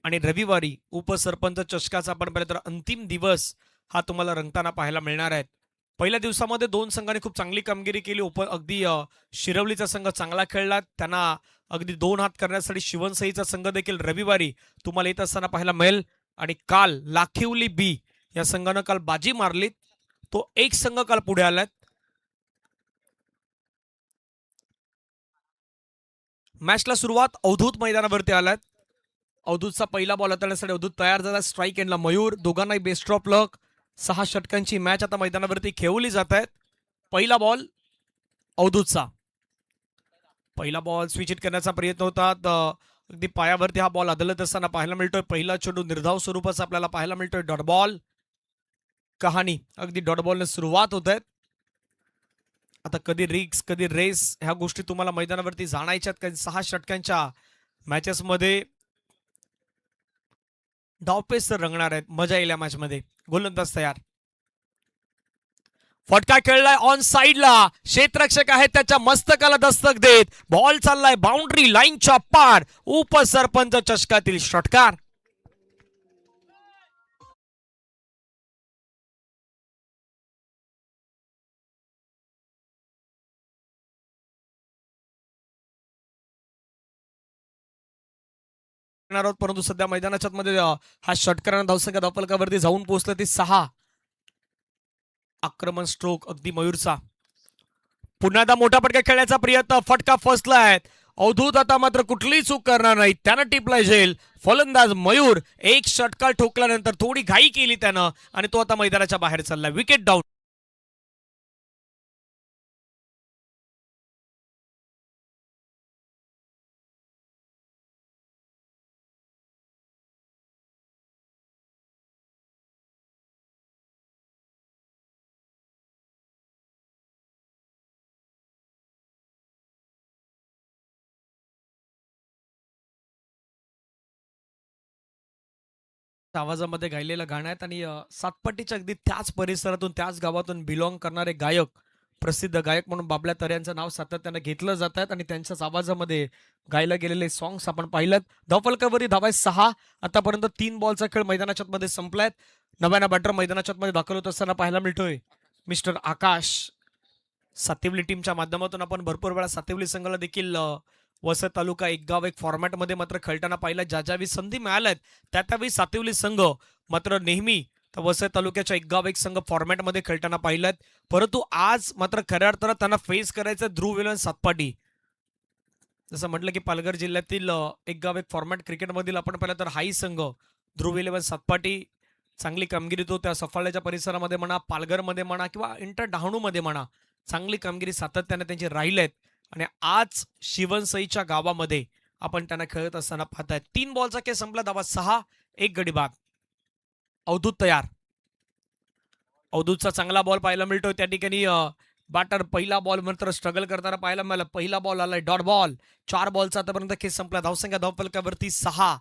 आणि रविवारी उपसरपंच चषकाचा आपण पाहिलं तर अंतिम दिवस हा तुम्हाला रंगताना पाहायला मिळणार आहे. पहिल्या दिवसामध्ये दोन संघांनी खूप चांगली कामगिरी केली. अगदी शिरवलीचा संघ चांगला खेळला. त्यांना अगदी 2 हात करण्यासाठी शिवनसईचा संघ देखील रविवारी तुम्हाला येत असताना पाहायला मिळेल. आणि काल लाखिवली बी या संघानं काल बाजी मारली. तो एक संघ काल पुढे आलाय. मॅचला सुरुवात अवधूत मैदानावरती आलाय. अवधूतचा पहिला बॉल हाताळण्यासाठी अवधूत तयार झाला. स्ट्राईक एंडला मयूर. दोघांनाही बेस्ट ऑफ लक. 6 षटकांची मॅच आता मैदानावरती खेळवली जात आहे. पहिला बॉल अवधूतचा. पहिला बॉल स्विच हिट करण्याचा प्रयत्न होता. अगदी पायावरती हा बॉल आदळत असताना पाहायला मिळतोय. पहिला चेंडू निर्धाव स्वरूपाचा आपल्याला पाहायला मिळतोय. Dot ball. कहाणी अगदी डॉट बॉलने सुरुवात होत आहे. आता कधी रिक्स कधी रेस ह्या गोष्टी तुम्हाला मैदानावरती जाणायच्यात. कधी 6 षटकांच्या मॅचेसमध्ये डावपेच तर रंगणार आहेत. मजा येईल या मॅचमध्ये. गोलंदाज तयार. फटका खेळलाय ऑन साइडला. क्षेत्ररक्षक आहे त्याच्या मस्तकाला दस्तक देत बॉल चाललाय बाउंड्री लाईनच्या पार. उपसरपंच चषकातील षटकार. परंतु सध्या मैदानाच्या मध्ये हा षटकारानं धावसंख्या धावफलकावरती जाऊन पोहोचला ती 6. आक्रमण स्ट्रोक अगदी मयूरचा. पुन्हा एकदा मोठा फटका खेळण्याचा प्रयत्न. फटका फसलाय. अवधूत आता मात्र कुठलीही चूक करणार नाही. त्यानं टिपलाय झेल. फलंदाज मयूर एक षटकार ठोकल्यानंतर थोडी घाई केली त्यानं आणि तो आता मैदानाच्या बाहेर चाललाय. Wicket down. आवाजामध्ये गायलेलं गाणं आहेत आणि सातपट्टीच्या अगदी त्याच परिसरातून त्याच गावातून बिलॉंग करणारे गायक, प्रसिद्ध गायक म्हणून बाबल्या तर यांचं नाव सातत्यानं घेतलं जात आहे आणि त्यांच्याच आवाजामध्ये गायला गेलेले सॉंग्स आपण पाहिलं. धावफलकावरती धावा 6. आतापर्यंत 3 बॉलचा खेळ मैदानाच्या मध्ये संपलाय. नव्यानं बॅटर मैदानाच्या मध्ये दाखल होत असताना पाहायला मिळतोय मिस्टर आकाश. सातिवली टीमच्या माध्यमातून आपण भरपूर वेळा सातिवली संघाला देखील वसई तालुका एक गाव एक फॉर्मॅटमध्ये मात्र खेळताना पाहिलं. ज्यावेळी संधी मिळाल्यात त्यावेळी सातिवली संघ मात्र नेहमी वसई तालुक्याच्या एक गाव एक संघ फॉर्मॅटमध्ये खेळताना पाहिल्यात. परंतु आज मात्र खऱ्या अर्थानं त्यांना फेस करायचं ध्रुव इलेव्हन सातपाटी. जसं म्हटलं की पालघर जिल्ह्यातील एक गाव एक फॉर्मॅट क्रिकेटमधील आपण पाहिलं तर हाही संघ ध्रुव इलेव्हन सातपाटी चांगली कामगिरी तो त्या सफाळ्याच्या परिसरामध्ये म्हणा, पालघरमध्ये म्हणा किंवा इंटर डहाणूमध्ये म्हणा चांगली कामगिरी सातत्याने त्यांची राहिली आहेत. आणि आज शिवनसईच्या गावामध्ये आपण त्यांना खेळत असताना पाहताय. 3 बॉलचा खेळ संपला. धावा 6. 1 गडी बाद. अवधूत तयार. अवधूतचा चांगला बॉल पाहायला मिळतोय त्या ठिकाणी. बॅटर पहिला बॉल मात्र स्ट्रगल करताना पाहायला मिळाला. पहिला बॉल आलाय डॉट बॉल. 4 बॉलचा आतापर्यंत खेळ संपला. धावसंख्या धावफलकावरती 6.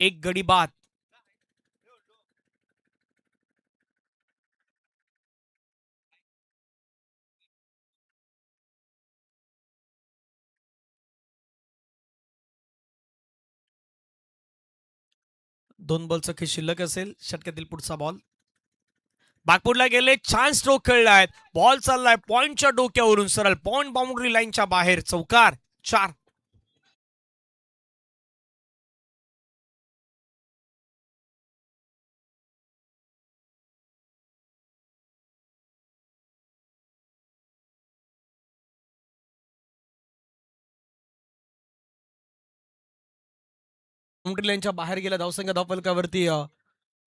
1 गडी बाद. 2 बॉलचा खेळ शिल्लक असेल. षटकातील पुढचा बॉल. बागपूरला गेले. छान स्ट्रोक खेळलाय. बॉल चाललाय पॉइंटच्या डोक्यावरून सरळ पॉइंट बाउंड्री लाईनच्या बाहेर. चौकार. 4. 'बाउंड्री लाईनच्या बाहेर गेला. धावसंख्या धावफलकावरती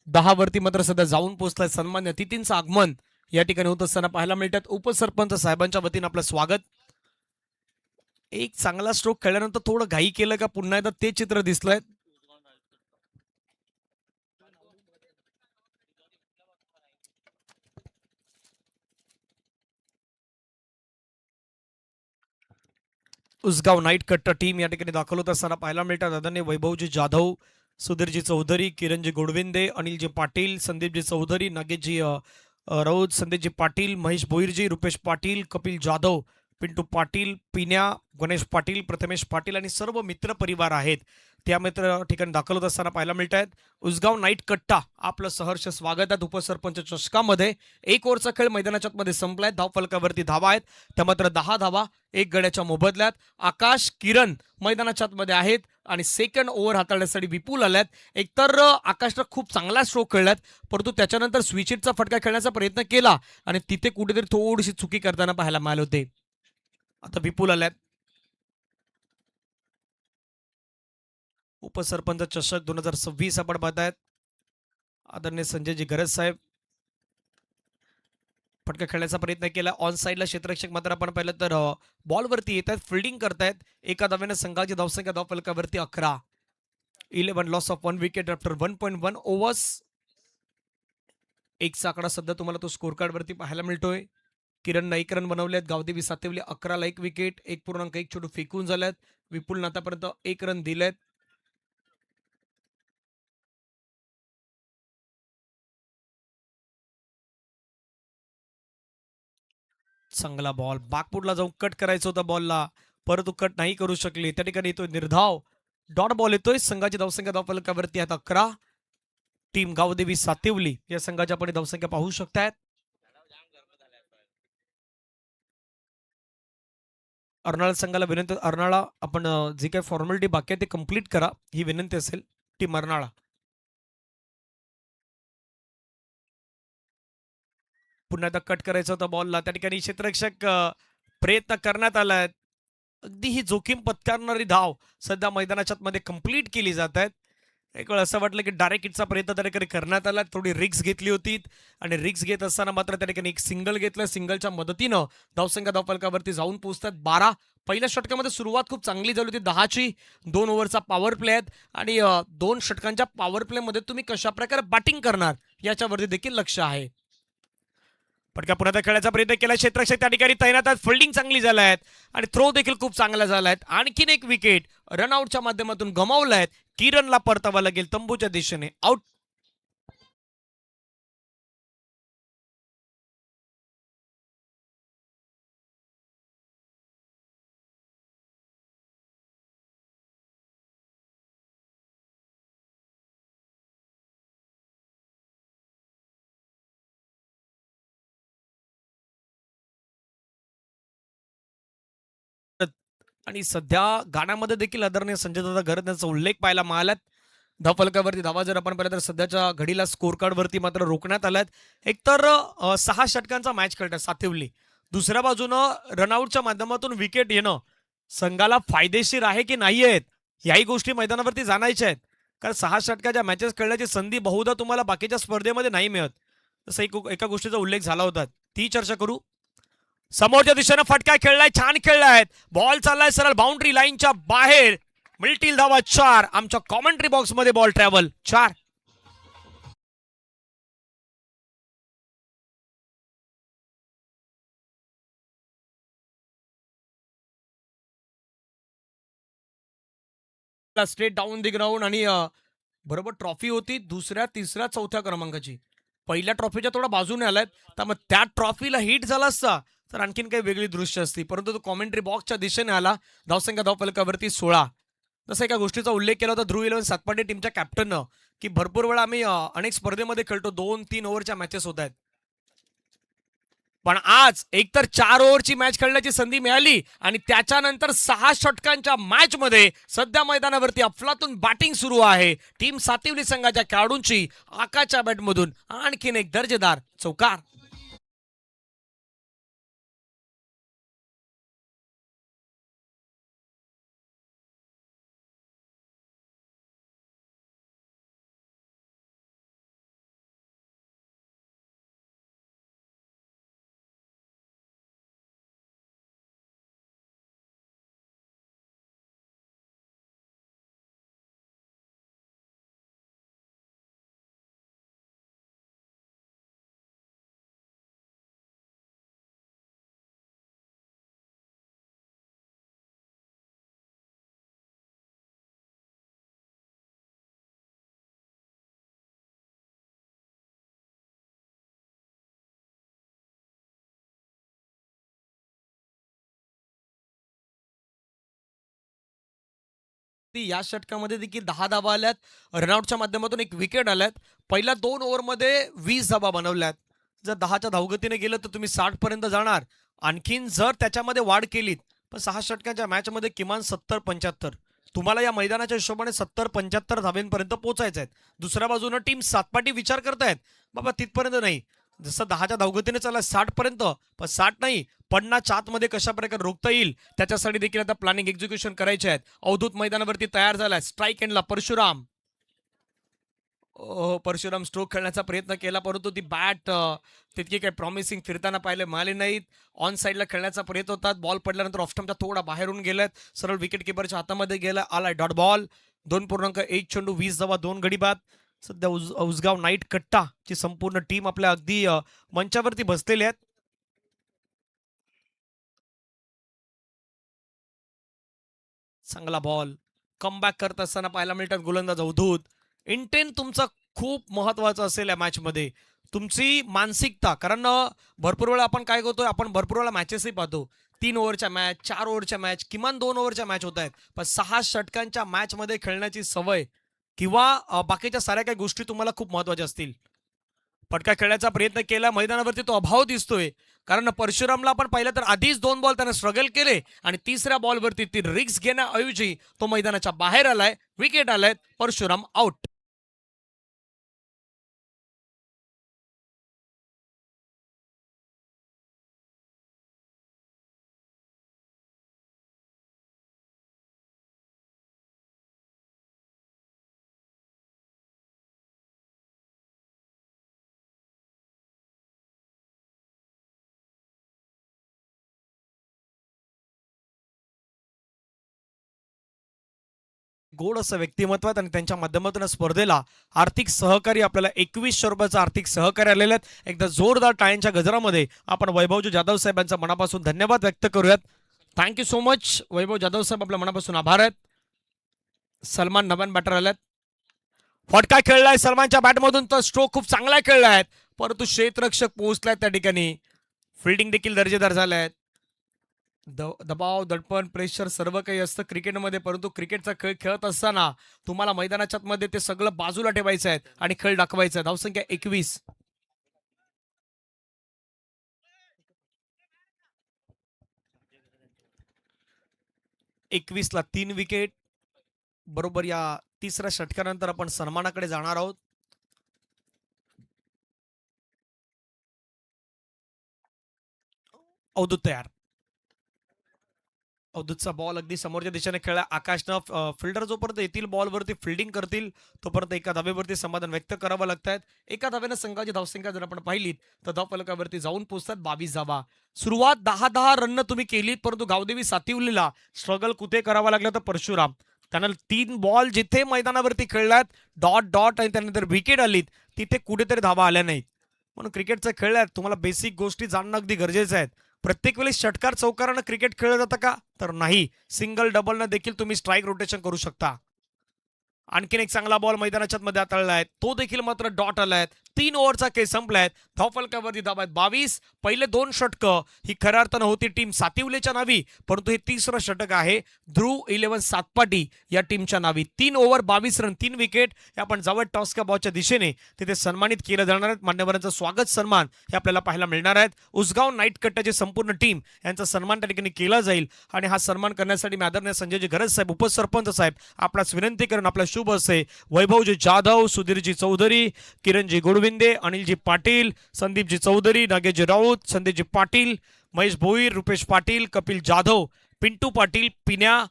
10 वरती मात्र सध्या जाऊन पोहोचलाय. सन्मान्य तिथींचं आगमन या ठिकाणी होत असताना पाहायला मिळतात. उपसरपंच साहेबांच्या वतीनं आपलं स्वागत. एक चांगला स्ट्रोक खेळल्यानंतर थोडं घाई केलं का पुन्हा एकदा ते चित्र दिसलंय. उसगाव नाईट कट्ट टीम या ठिकाणी दाखल होत असताना पाहायला मिळतात. आदरणीय वैभवजी जाधव, सुधीरजी चौधरी, किरणजी गोडविंदे, अनिलजी पाटील, संदीपजी चौधरी, नागेशजी राऊत, संदीपजी पाटील, महेश भोईरजी, रुपेश पाटील, कपिल जाधव, पिंटू पाटील, पिन्या, गणेश पाटील, प्रथमेश पाटील आणि सर्व मित्र परिवार आहेत त्या मित्र ठिकाणी दाखल होत असताना पाहायला मिळत आहेत. उसगाव नाईट कट्टा आपलं सहर्ष स्वागत आहे उपसरपंच चषकामध्ये. एक ओव्हरचा खेळ मैदानाच्या मध्ये संपलाय. धावफलकावरती धावा आहेत त्या मात्र 10 धावा एक गड्याच्या मोबदल्यात. आकाश किरण मैदानाच्या मध्ये आहेत आणि सेकंड ओव्हर हाताळण्यासाठी विपुल आल्यात. एकतर आकाशनं खूप चांगला स्ट्रोक खेळल्यात, परंतु त्याच्यानंतर स्विचिटचा फटका खेळण्याचा प्रयत्न केला आणि तिथे कुठेतरी थोडीशी चुकी करताना पाहायला मिळाले होते. आता विपुल आल्यात. उपसरपंच चषक 2026 आपण पाहतायत. आदरणीय संजयजी गरज साहेब फटका खेळण्याचा प्रयत्न केला. ऑन साईडला क्षेत्ररक्षक मात्र आपण पाहिलं तर बॉलवरती येत आहेत, फिल्डिंग करतायत. एका धाव्याने संघाची धावसंख्या धावफलकावरती 11. 11 loss of 1 wicket after 1.1 overs. एकचा आकडा सध्या तुम्हाला तो स्कोर कार्ड वरती पाहायला मिळतोय. किरण 1 रन बनवलेत. गावदेवी सातवली 11ला 1 विकेट, 1.1 चेंडू फेकून झाल्यात. विपुलनं आतापर्यंत 1 रन दिलेत. चांगला बॉल बॅकफुटला जाऊन कट करायचा होता बॉलला, परंतु कट नाही करू शकले. त्या ठिकाणी येतोय निर्धाव डॉट बॉल येतोय. संघाची धावसंख्या धावफलकावरती आहेत 11. टीम गावदेवी सातिवली या संघाच्या आपण धावसंख्या पाहू शकतायत. अर्नाळा संघाला विनंती, अर्नाळा आपण जी काही फॉर्मॅलिटी बाकी आहे ते कंप्लीट करा ही विनंती असेल. टीम अर्नाळा पुन्हा एकदा कट करायचा होता बॉलला. त्या ठिकाणी क्षेत्ररक्षक प्रयत्न करण्यात आलाय. अगदी ही जोखीम पत्करणारी धाव सध्या मैदानाच्या मध्ये कंप्लीट केली जात आहेत. एक वेळ असं वाटलं की डायरेक्ट हिटचा प्रयत्न त्या ठिकाणी करण्यात आला. थोडी रिक्स घेतली होती आणि रिक्स घेत असताना मात्र त्या ठिकाणी एक सिंगल घेतलं. सिंगलच्या मदतीनं धावसंख्या धावफलकावरती जाऊन पोहोचतात 12. पहिल्या षटकामध्ये सुरुवात खूप चांगली झाली होती 10ची. 2 ओव्हरचा पॉवर प्ले आहेत आणि 2 षटकांच्या पॉवर प्लेमध्ये तुम्ही कशाप्रकारे बॅटिंग करणार याच्यावरती देखील लक्ष आहे. फटका पुन्हा खेळायचा प्रयत्न केला. क्षेत्ररक्षक त्या ठिकाणी तैनात आहेत. फिल्डिंग चांगली झाल्या आहेत आणि थ्रो देखील खूप चांगला झाला आहेत. आणखीन एक विकेट रनआउटच्या माध्यमातून गमावला आहेत. किरणला परतावा लागेल तंबूच्या दिशेने. आउट. आणि सध्या गाण्यामध्ये देखील आदरणीय संजय दादा घरत यांचा उल्लेख पाहायला मिळाला. धावफलकावरती धावा जर आपण पाहिलं तर सध्याच्या घडीला स्कोर कार्ड वरती मात्र रोखण्यात आल्यात. एकतर 6 षटकांचा मॅच खेळतात सातिवली. दुसऱ्या बाजूनं रनआउटच्या माध्यमातून विकेट येणं संघाला फायदेशीर आहे की नाही आहेत याही गोष्टी मैदानावरती जाणायच्या आहेत. कारण 6 षटकाच्या मॅचेस खेळण्याची संधी बहुधा तुम्हाला बाकीच्या स्पर्धेमध्ये नाही मिळत. तसं एका गोष्टीचा उल्लेख झाला होता, ती चर्चा करू. समोरच्या दिशेनं फटका खेळलाय, छान खेळलाय. बॉल चाललाय सरळ बाउंड्री लाईनच्या बाहेर. मिळतील धावा 4. आमच्या कॉमेंट्री बॉक्स मध्ये ball travel 4. Straight down the ground आणि बरोबर ट्रॉफी होती दुसऱ्या तिसऱ्या चौथ्या क्रमांकाची. पहिल्या ट्रॉफीच्या थोडा बाजूने आलाय, त्यामुळे त्या ट्रॉफीला हिट झाला असता तर आणखीन काही वेगळी दृश्य असती, परंतु तो कॉमेंट्री बॉक्सच्या दिशेने आला. धावसंख्या धावफलकावरती 16. जसं एका गोष्टीचा उल्लेख केला होता ध्रुव 11 सातपाटे टीमच्या कॅप्टननं, की भरपूर वेळा आम्ही अनेक स्पर्धेमध्ये खेळतो 2-3 ओव्हरच्या मॅचेस होत आहेत. पण आज एकतर 4 ओव्हरची मॅच खेळण्याची संधी मिळाली आणि त्याच्यानंतर 6 षटकांच्या मॅच मध्ये सध्या मैदानावरती अफलातून बॅटिंग सुरू आहे. टीम सातिवली संघाच्या खेळाडूंची आकाशच्या बॅटमधून आणखीन एक दर्जेदार चौकार. या षटकामध्ये देखील 10 धावा आल्यात. रनआउटच्या माध्यमातून एक विकेट आल्यात. पहिल्या 2 ओव्हरमध्ये 20 धावा बनवल्यात. जर 10च्या धावगतीने गेलं तर तुम्ही 60 पर्यंत जाणार. आणखीन जर त्याच्यामध्ये वाढ केलीत पण 6 षटकांच्या मॅचमध्ये किमान 70-75 तुम्हाला या मैदानाच्या हिशोबाने 70-75 धावेंपर्यंत पोहोचायचं आहे. दुसऱ्या बाजूनं टीम सातपाटी विचार करतायत बाबा तिथपर्यंत नाही. जसं 10च्या धावगतीने चालला 60 पर्यंत, पण 60 नाही 50च्या आतमध्ये कशा प्रकारे रोखता येईल त्याच्यासाठी देखील आता प्लॅनिंग एक्झिक्युशन करायचे आहेत. अवधूत मैदानावरती तयार झालाय. स्ट्राईक एंडला परशुराम. परशुराम स्ट्रोक खेळण्याचा प्रयत्न केला परंतु ती बॅट तितकी काही प्रॉमिसिंग फिरताना पाहिले मिळाली नाहीत. ऑन साईडला खेळण्याचा प्रयत्न होतात. बॉल पडल्यानंतर ऑफस्टमच्या थोडा बाहेरून गेल्यात. सरळ विकेट किपरच्या हातामध्ये गेला. आलाय डॉट बॉल. 2.1 चेंडू 20 धावा 2 गडी बाद. सध्या उसगाव नाईट कट्टा ची संपूर्ण टीम आपल्या अगदी मंचावरती बसलेली आहेत. चांगला बॉल कमबॅक करत असताना पाहायला मिळतात गोलंदाज अवधूत. इंटेन तुमचा खूप महत्वाचा असेल या मॅचमध्ये. तुमची मानसिकता, कारण भरपूर वेळा आपण काय करतोय, आपण भरपूर वेळा मॅचेसही पाहतो. 3 ओव्हरच्या मॅच, 4 ओव्हरच्या मॅच, किमान 2 ओव्हरच्या मॅच होत आहेत. पण 6 षटकांच्या मॅचमध्ये खेळण्याची सवय किंवा बाकीच्या साऱ्या काही गोष्टी तुम्हाला खूप महत्वाच्या असतील. फटका खेळण्याचा प्रयत्न केला मैदानावरती तो अभाव दिसतोय. कारण परशुरामला आपण पाहिलं तर आधीच 2 बॉल त्याने स्ट्रगल केले आणि तिसऱ्या बॉलवरती ती रिक्स घेण्याऐवजी तो मैदानाच्या बाहेर आलाय. विकेट आलाय. परशुराम आउट. गोड असं व्यक्तिमत्व आहेत आणि त्यांच्या माध्यमातून स्पर्धेला आर्थिक सहकारी आपल्याला 2100 रुपयाचं आर्थिक सहकार्य आलेले आहेत. एकदा जोरदार टाळ्यांच्या गजरामध्ये आपण वैभवजी जाधव साहेबांचा मनापासून धन्यवाद व्यक्त करूयात. थँक्यू सो मच वैभव जाधव साहेब, आपल्या मनापासून आभार आहेत. सलमान नव्यान बॅटर आल्यात. फटका खेळलाय सलमानच्या बॅटमधून, तर स्ट्रोक खूप चांगला खेळलाय परंतु क्षेत्ररक्षक पोहोचलाय त्या ठिकाणी. फिल्डिंग देखील दर्जेदार झालाय. दबाव, दडपण, प्रेशर सर्व काही असतं क्रिकेटमध्ये, परंतु क्रिकेटचा खेळ खेळत असताना तुम्हाला मैदानाच्या मध्ये ते सगळं बाजूला ठेवायचं आहे आणि खेळ दाखवायचा आहे. धावसंख्या 21. 21ला 3 विकेट. बरोबर या तिसऱ्या षटकानंतर आपण सन्मानाकडे जाणार आहोत. अवधूत तयार. अवधूतचा बॉल अगदी समोरच्या दिशेने खेळला. आकाशनं फिल्डर जोपर्यंत येतील बॉलवरती फिल्डिंग करतील तोपर्यंत एका धावेवरती समाधान व्यक्त करावं लागतात. एका धावेनं संघाची धावसंख्या जर आपण पाहिलीत तर धावफलकावरती जाऊन पोहोचतात 22 धावा. सुरुवात 10-10 रन तुम्ही केलीत परंतु गावदेवी सातिवलीला स्ट्रगल कुठे करावा लागला तर परशुराम. त्यानं 3 बॉल जिथे मैदानावरती खेळलात डॉट डॉट आणि त्यानंतर विकेट आलीत तिथे कुठेतरी धावा आल्या नाहीत. म्हणून क्रिकेटचं खेळल्यात तुम्हाला बेसिक गोष्टी जाणणं अगदी गरजेचं आहे. प्रत्येक वेळी षटकार चौकारानं क्रिकेट खेळलं जातं का तर नाही. सिंगल डबलनं देखील तुम्ही स्ट्राईक रोटेशन करू शकता. आणखीन एक चांगला बॉल मैदानाच्या मध्ये आतळलाय, तो देखील मात्र डॉट आलाय. 3 ओव्हरचा खेळ संपलाय. धावफलकावरती धावा आहेत 22. पहिले 2 षटकं ही खऱ्या अर्थानं होती टीम सातिवलेच्या नावी, परंतु हे तिसरं षटक आहे ध्रुव 11 सातपाटी या टीमच्या नावी. 3 ओव्हर 22 रन 3 विकेट. हे आपण जवळ टॉस का बॉलच्या दिशेने तिथे सन्मानित केलं जाणार आहेत. मान्यवरांचं स्वागत सन्मान हे आपल्याला पाहायला मिळणार आहेत. उसगाव नाईट कट्ट्याची संपूर्ण टीम यांचा सन्मान त्या ठिकाणी केला जाईल आणि हा सन्मान करण्यासाठी मी आदरणीय संजयजी गरज साहेब, उपसरपंच साहेब आपल्यास विनंती करून आपल्या शुभ असे वैभवजी जाधव, सुधीरजी चौधरी, किरणजी गोडविंदे, अनिलजी पाटील, संदीपजी चौधरी, नागेशजी राऊत, संदीपजी पाटील, महेश भोईर, रुपेश पाटील, कपिल जाधव, पिंटू पाटील, पिन्या,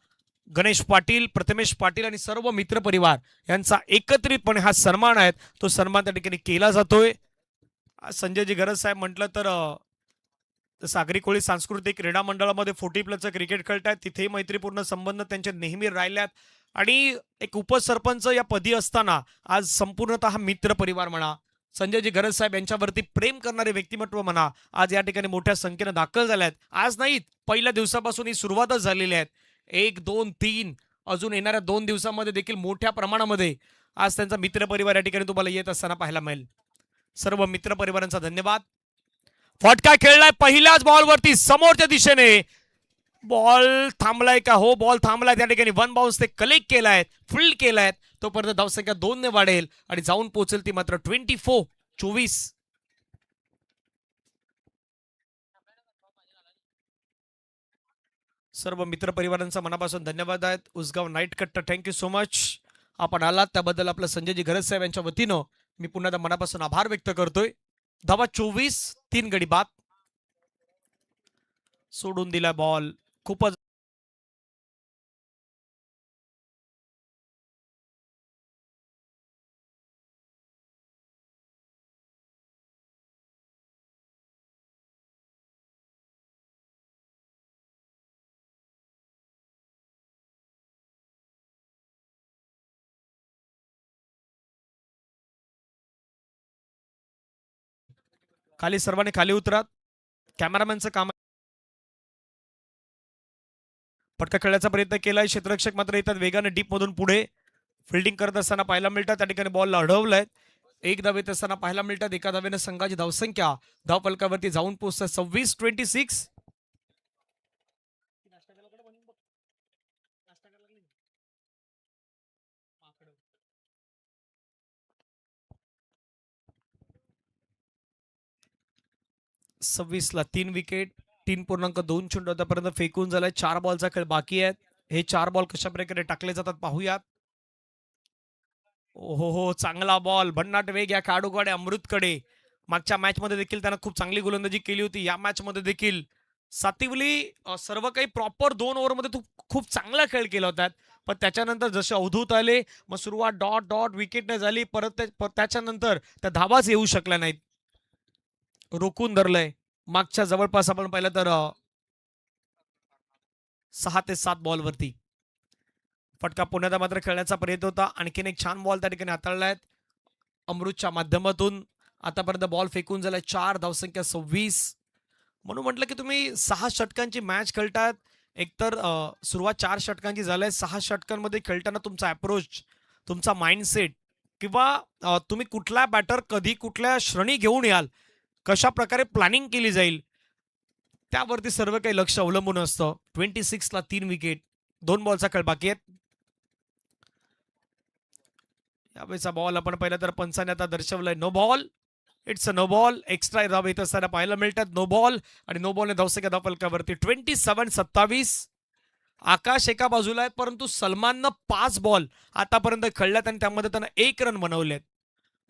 गणेश पाटील, प्रथमेश पाटील आणि सर्व मित्रपरिवार यांचा एकत्रितपणे हा सन्मान आहे तो सन्मान त्या ठिकाणी केला जातोय. संजयजी गरज साहेब म्हटलं तर सागरी कोळी सांस्कृतिक क्रीडा मंडळामध्ये 40 प्लसचं क्रिकेट खेळतात. तिथेही मैत्रीपूर्ण संबंध त्यांचे नेहमी राहिल्यात आणि एक उपसरपंच या पदी असताना आज संपूर्णतः मित्र परिवार म्हणा, संजयजी गरज साहेब यांच्यावरती प्रेम करणारे व्यक्तिमत्व म्हणा, आज या ठिकाणी मोठ्या संख्येने दाखल झाले आहेत. आज नाहीत, पहिल्या दिवसापासून ही सुरुवातच झालेली आहे. 1, 2, 3 अजून येणाऱ्या 2 दिवसामध्ये देखील मोठ्या प्रमाणामध्ये आज त्यांचा मित्रपरिवार या ठिकाणी तुम्हाला येत असताना पाहायला मिळेल. सर्व मित्रपरिवारांचा धन्यवाद. फटका खेळलाय पहिल्याच बॉलवरती समोरच्या दिशेने. बॉल थांबलाय का? हो, बॉल थांबलाय. त्या ठिकाणी वन बाउन्स ते कलेक्ट केलाय, फील्ड केलाय. तोपर्यंत धावसंख्या 2 ने वाढेल आणि जाऊन पोहोचेल ती मात्र 24. सर्व मित्रपरिवारांचा मनापासून धन्यवाद आहेत. उसगाव नाईट कट्टा, थँक्यू सो मच. आपण आलात त्याबद्दल आपलं संजयजी घरत साहेब यांच्या वतीनं मी पुन्हा एकदा मनापासून आभार व्यक्त करतोय. धावा 24, 3 गडी बाद. सोडून दिला बॉल. खूपच खाली, सर्वांनी खाली उतरा. कॅमेरामॅनचं काम. फटका खेळण्याचा प्रयत्न केलाय. क्षेत्ररक्षक मात्र येतात वेगाने डीप मधून पुढे. फिल्डिंग करत असताना पाहायला मिळतात. त्या ठिकाणी बॉल अडवलाय. एक धावेत असताना पाहायला मिळतात. एका धावेनं संघाची धावसंख्या धावफलकावरती जाऊन पोहोचतात 26-26. 26ला 3 विकेट. 3.2 आतापर्यंत फेकून झालाय. 4 बॉलचा खेळ बाकी आहे. हे 4 बॉल कशा प्रकारे टाकले जातात पाहूयात. हो हो, चांगला बॉल. भन्नाट वेग या खेळाडूकडे, अमृतकडे. मागच्या मॅच मध्ये देखील त्यानं खूप चांगली गोलंदाजी केली होती. या मॅच मध्ये देखील सातिवली सर्व काही प्रॉपर 2 ओव्हरमध्ये तू खूप चांगला खेळ केला होता. पण त्याच्यानंतर जसे अवधूत आले, मग सुरुवात डॉट डॉट विकेट न झाली. परत त्याच्यानंतर त्या धावाच येऊ शकल्या नाहीत. रोखून धरलंय. मागच्या जवळपास आपण पाहिलं तर 6 ते 7 बॉलवरती फटका पुण्यात मात्र खेळण्याचा प्रयत्न होता. आणखीन एक छान बॉल त्या ठिकाणी हाताळलाय अमृतच्या माध्यमातून. आतापर्यंत बॉल फेकून झालाय 4, धावसंख्या 26. म्हणून म्हटलं की तुम्ही 6 षटकांची मॅच खेळतात. एकतर सुरुवात 4 षटकांची झाली. 6 षटकांमध्ये खेळताना तुमचा अप्रोच, तुमचा माइंडसेट किंवा तुम्ही कुठला बॅटर कधी कुठल्या श्रेणी घेऊन याल, कशा प्रकारे प्लॅनिंग केली जाईल, त्यावरती सर्व काही लक्ष अवलंबून असतं. 26ला 3 विकेट. 2 बॉलचा खेळ बाकी आहेत. यावेळेचा बॉल आपण पाहिला तर पंचाने आता दर्शवलाय no ball. It's a no ball. Extra धाव येत असताना पाहायला मिळतात. नो बॉल आणि नो बॉलने धावसंख्या धावफलकावरती 27-27. आकाश एका बाजूला आहे, परंतु सलमाननं 5 बॉल आतापर्यंत खेळल्यात आणि त्यामध्ये त्यानं 1 रन बनवलेत.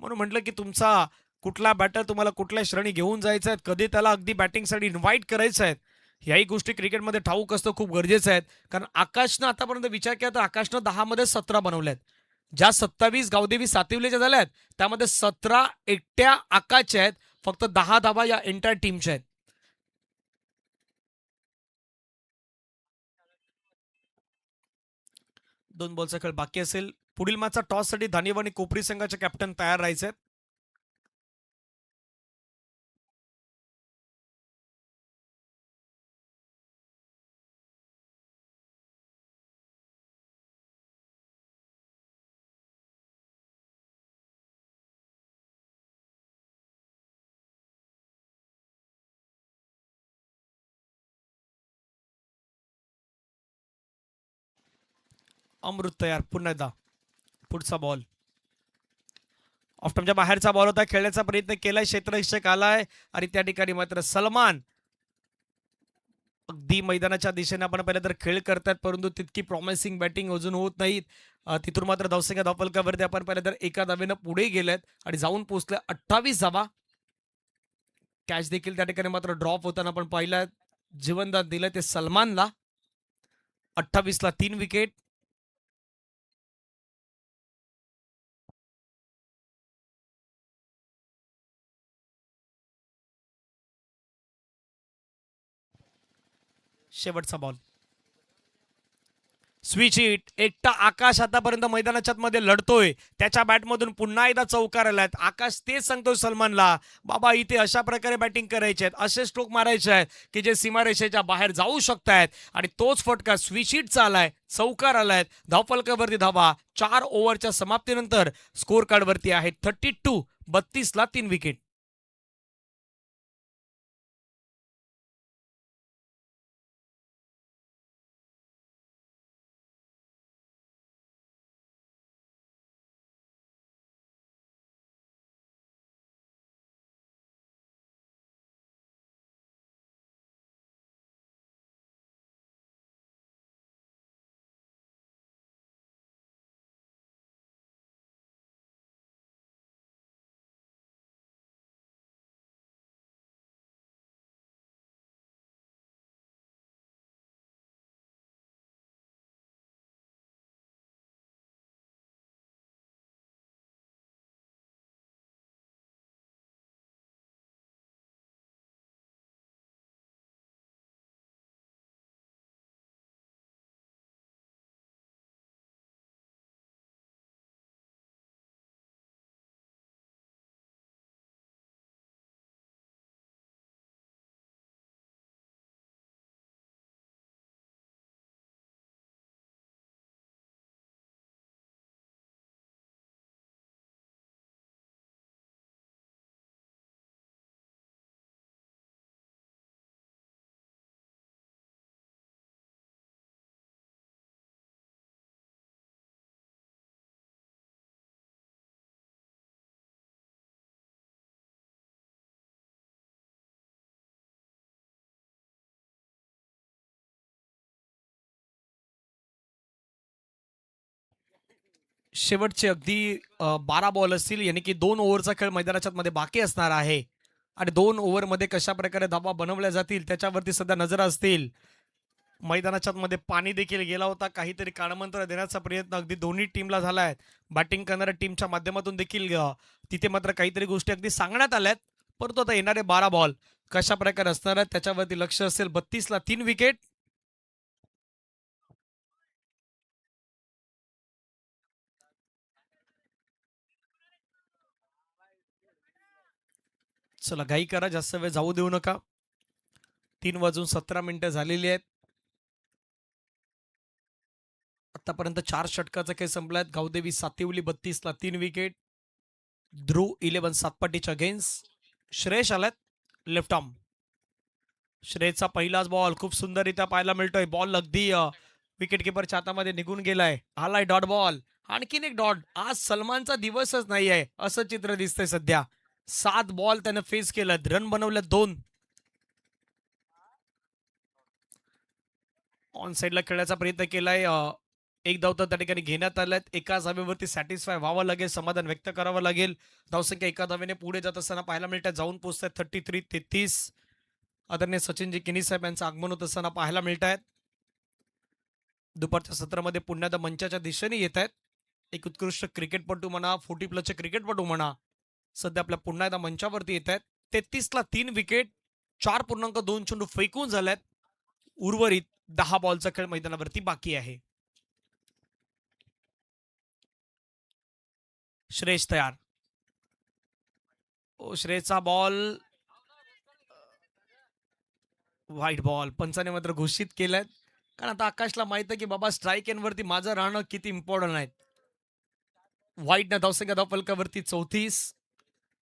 म्हणून म्हटलं की तुमचा कुठला बॅटर तुम्हाला कुठल्या श्रेणी घेऊन जायचं आहे, कधी त्याला अगदी बॅटिंगसाठी इन्व्हाइट करायचं आहे, ह्याही गोष्टी क्रिकेटमध्ये ठाऊक असतं, खूप गरजेचं आहे. कारण आकाशनं आतापर्यंत विचार केला तर आकाशनं 10 मध्ये 17 बनवल्यात. ज्या 27 गावदेवी सातिवलेच्या झाल्यात त्यामध्ये 17 एकट्या आकाशच्या आहेत. फक्त 10 धावा या एंटायर टीमच्या आहेत. 2 बॉलचा खेळ बाकी असेल. पुढील मॅचचा टॉससाठी धानिव आणि कोपरी संघाचे कॅप्टन तयार राहायचे आहेत. अमृत तयार. पुन्हा एकदा पुढचा बॉल ऑफ्टमच्या बाहेरचा बॉल होता. खेळण्याचा प्रयत्न केलाय. क्षेत्ररक्षक आलाय आणि त्या ठिकाणी मात्र सलमान अगदी मैदानाच्या दिशेने आपण पाहिलं तर खेळ करतात, परंतु तितकी प्रॉमिसिंग बॅटिंग अजून होत नाहीत. तिथून मात्र धावसंख्या धावफलकावरती आपण पाहिलं तर एका धावेनं पुढे गेलेत आणि जाऊन पोहोचले 28 धावा. कॅच देखील त्या ठिकाणी मात्र ड्रॉप होताना आपण पाहिलं. जीवनदान दिलं ते सलमानला. 28ला 3 विकेट. शेवटचा बॉल. Switch hit. एकटा आकाश आतापर्यंत मैदानाच्या मध्ये लढतोय. त्याच्या बॅटमधून पुन्हा एकदा चौकार आलाय. आकाश तेच सांगतोय सलमानला, बाबा इथे अशा प्रकारे बॅटिंग करायचे आहेत, असे स्ट्रोक मारायचे आहेत की जे सीमारेषेच्या बाहेर जाऊ शकतायत. आणि तोच फटका स्विच हिटचा आलाय, चौकार आलाय. धावफलकावरती धावा 4 ओव्हरच्या समाप्तीनंतर स्कोर कार्डवरती आहे 32. 32ला 3 विकेट. शेवटचे अगदी 12 बॉल असतील, यानी की 2 ओव्हरचा खेळ मैदानाच्या मध्ये बाकी असणार आहे. आणि 2 ओव्हरमध्ये कशा प्रकारे धाबा बनवल्या जातील त्याच्यावरती सध्या नजर असतील. मैदानाच्या मध्ये पाणी देखील गेला होता. काहीतरी कानमंत्र देण्याचा प्रयत्न अगदी दोन्ही टीमला झालाय. बॅटिंग करणाऱ्या टीमच्या माध्यमातून देखील तिथे मात्र काहीतरी गोष्टी अगदी सांगण्यात आल्यात. परंतु आता येणारे 12 बॉल कशा प्रकारे असणार आहेत त्याच्यावरती लक्ष असेल. 32 ला 3 विकेट. चला घाई करा, जास्त वेळ जाऊ देऊ नका. 3:17 झालेली आहेत. आतापर्यंत 4 षटकाचा खेळ संपलाय. गावदेवी सातिवली 32 ला 3 विकेट. ध्रुव 11 सातपाटीच्या अगेन्स्ट. श्रेयश आलात लेफ्ट आर्म. श्रेयसचा पहिलाच बॉल खूप सुंदररित्या पाहायला मिळतोय. बॉल अगदी विकेट किपरच्या हातामध्ये निघून गेलाय. आलाय डॉट बॉल. आणखीन एक डॉट. आज सलमानचा दिवसच नाही आहे असं चित्र दिसतंय सध्या. 7 बॉल त्यानं फेस केलं. रन बनवले 2. ऑन साईडला खेळण्याचा प्रयत्न केलाय. एक धाव तर त्या ठिकाणी घेण्यात आल्यात. एका धावेवरती सॅटिस्फाय व्हावं लागेल, समाधान व्यक्त करावं लागेल. धावसंख्या एका धावेने पुढे जात असताना पाहायला मिळतात. जाऊन पोहोचतात 33-33. आदरणीय सचिनजी किनी साहेब यांचं आगमन होत असताना पाहायला मिळत आहेत. दुपारच्या सत्रामध्ये पुन्हा एकदा मंचाच्या दिशेने येत आहेत. एक उत्कृष्ट क्रिकेटपटू म्हणा, 40 प्लसचे क्रिकेटपटू म्हणा, सध्या आपल्या पुन्हा एकदा मंचावरती येत आहेत. 33 ला 3 विकेट. 4.2 चेंडू फेकून झाल्यात. उर्वरित 10 बॉलचा खेळ मैदानावरती बाकी आहे. श्रेयस तयार. श्रेयसचा बॉल व्हाईट बॉल पंचाने मात्र घोषित केलाय. कारण आता आकाशला माहित आहे की बाबा स्ट्राईक एनवरती माझं राहणं किती इम्पॉर्टंट आहे. व्हाईटनं धावसंख्या धावफलकावरती 34.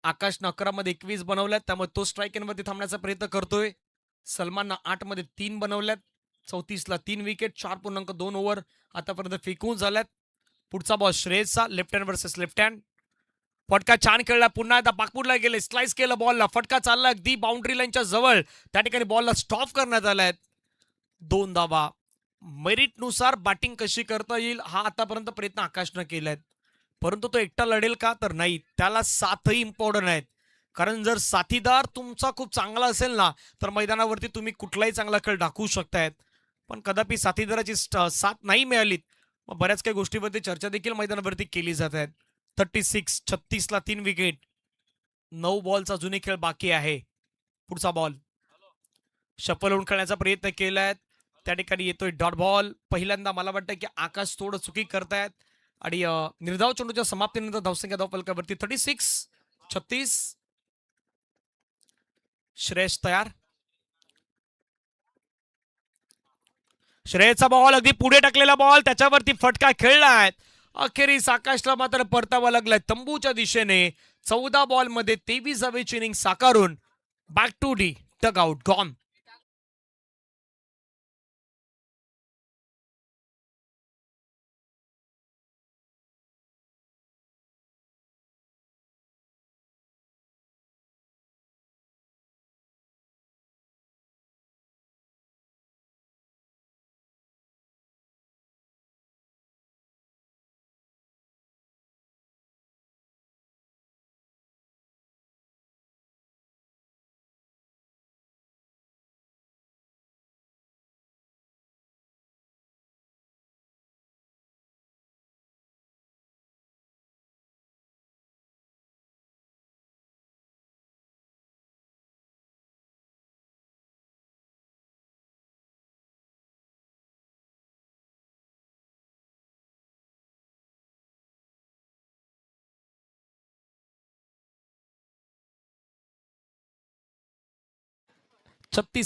आकाशनं 11 मध्ये 21 बनवल्यात, त्यामुळे तो स्ट्राईक एनवरती थांबण्याचा प्रयत्न करतोय. सलमाननं 8 मध्ये 3 बनवल्यात. 34 ला 3 विकेट. 4.2 ओव्हर आतापर्यंत फेकून झाल्यात. पुढचा बॉल श्रेयसचा left hand versus left hand. फटका छान खेळला. पुन्हा एकदा पाकपूरला गेले. स्लाइस केलं बॉलला. फटका चालला अगदी बाउंड्री लाईनच्या जवळ. त्या ठिकाणी बॉलला स्टॉप करण्यात आलाय. 2 धावा. मेरिटनुसार बॅटिंग कशी करता येईल हा आतापर्यंत प्रयत्न आकाशनं केलाय. परंतु तो एकटा लढेल का तर नाही. त्याला साथही इम्पॉर्टंट आहेत. कारण जर साथीदार तुमचा खूप चांगला असेल ना तर मैदानावरती तुम्ही कुठलाही चांगला खेळ दाखवू शकतायत. पण कदापि साथीदाराची साथ नाही मिळाली मग बऱ्याच काही गोष्टीवरती चर्चा देखील मैदानावरती केली जात आहेत. 36 ला 3 विकेट. 9 बॉलचा जुनी खेळ बाकी आहे. पुढचा बॉल शफल होऊन खेळण्याचा प्रयत्न केलाय. त्या ठिकाणी येतोय डॉट बॉल. पहिल्यांदा मला वाटतं की आकाश थोडं चुकी करतायत आणि निर्धाव चेंडूच्या समाप्तीनंतर धावसंख्या धावफलकावरती 36. श्रेयस तयार. श्रेयसचा बॉल अगदी पुढे टाकलेला बॉल त्याच्यावरती फटका खेळलाय. अखेरीस आकाशला मात्र परतावा लागलाय तंबूच्या दिशेने. 14 बॉल मध्ये 23 धावेची इनिंग साकारून back to the dugout gone.